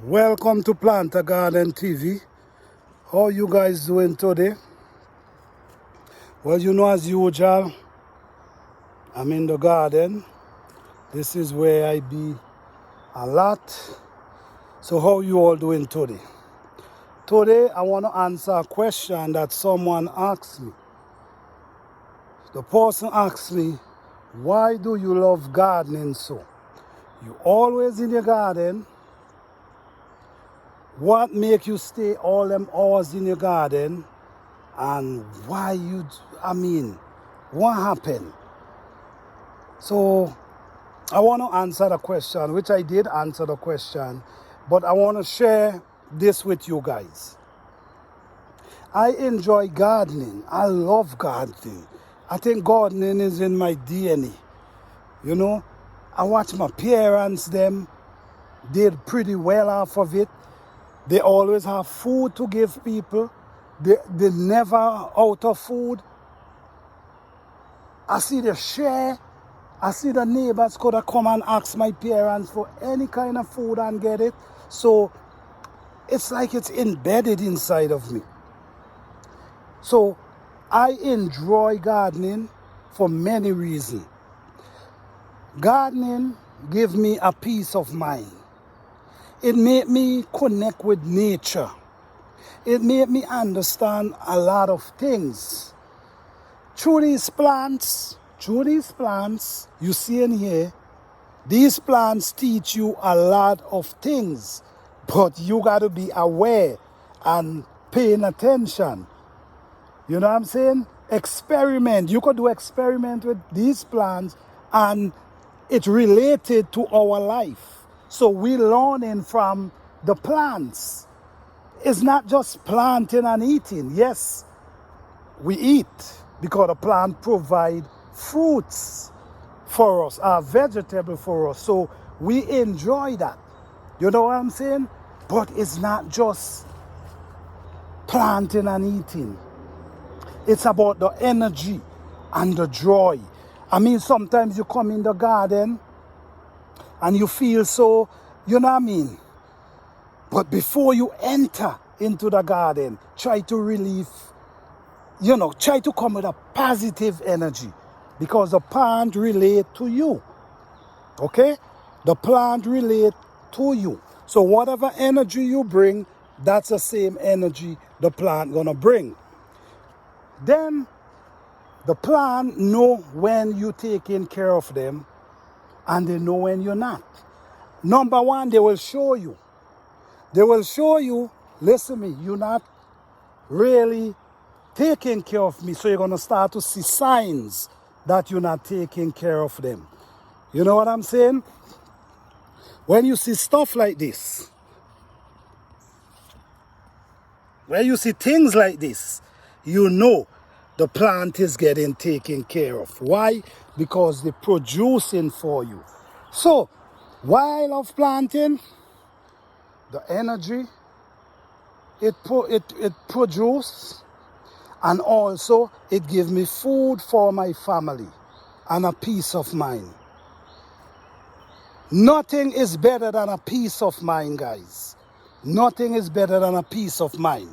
Welcome to Plant a Garden TV. How you guys doing today? Well, as usual, I'm in the garden. This is where I be a lot. So how you all doing today? Today, I want to answer a question that someone asked me. The person asked me, why do you love gardening so? You always in your garden. What make you stay all them hours in your garden? And what happened? So I want to answer the question, which I did answer the question, but I want to share this with you guys. I enjoy gardening. I love gardening. I think gardening is in my DNA. I watch my parents, them did pretty well off of it. They always have food to give people. They never out of food. I see the share. I see the neighbors could have come and ask my parents for any kind of food and get it. So it's like it's embedded inside of me. So I enjoy gardening for many reasons. Gardening gives me a peace of mind. It made me connect with nature. It made me understand a lot of things. Through these plants, you see in here, these plants teach you a lot of things, but you got to be aware and paying attention. You know what I'm saying? Experiment. You could do experiment with these plants and it's related to our life. So we're learning from the plants. It's not just planting and eating. Yes, we eat because the plant provide fruits for us, vegetable for us. So we enjoy that. You know what I'm saying? But it's not just planting and eating. It's about the energy and the joy. Sometimes you come in the garden and you feel so, But before you enter into the garden, try to come with a positive energy because the plant relate to you. Okay? The plant relate to you. So whatever energy you bring, that's the same energy the plant gonna bring. Then the plant know when you taking care of them and they know when you're not. Number one, they will show you. Listen to me, you're not really taking care of me. So you're going to start to see signs that you're not taking care of them. You know what I'm saying? When you see stuff like this, when you see things like this, you know the plant is getting taken care of. Why? Because they're producing for you. So, why I love planting? The energy it produces, and also it gives me food for my family and a peace of mind. Nothing is better than a peace of mind, guys. Nothing is better than a peace of mind.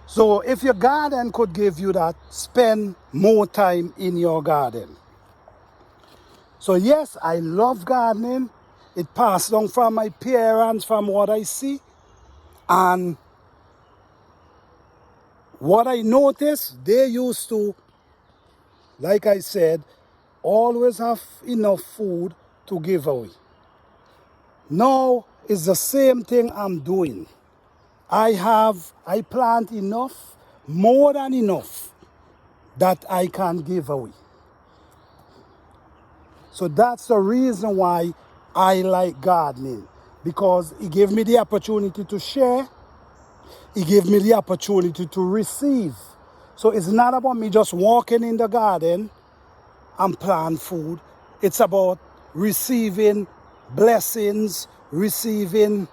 So if your garden could give you that, spend more time in your garden. So yes, I love gardening. It passed on from my parents, from what I see. And what I noticed, they used to, like I said, always have enough food to give away. Now, it's the same thing I'm doing. I plant enough, more than enough, that I can give away. So that's the reason why I like gardening, because it gave me the opportunity to share. It gave me the opportunity to receive. So it's not about me just walking in the garden and plant food. It's about receiving blessings, receiving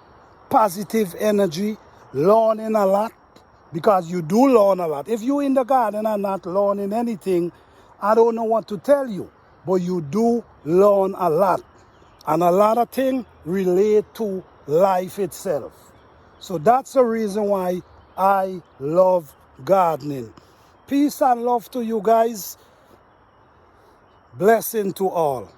positive energy, learning a lot, because you do learn a lot. If you're in the garden and not learning anything, I don't know what to tell you, but you do learn a lot. And a lot of things relate to life itself. So that's the reason why I love gardening. Peace and love to you guys. Blessing to all.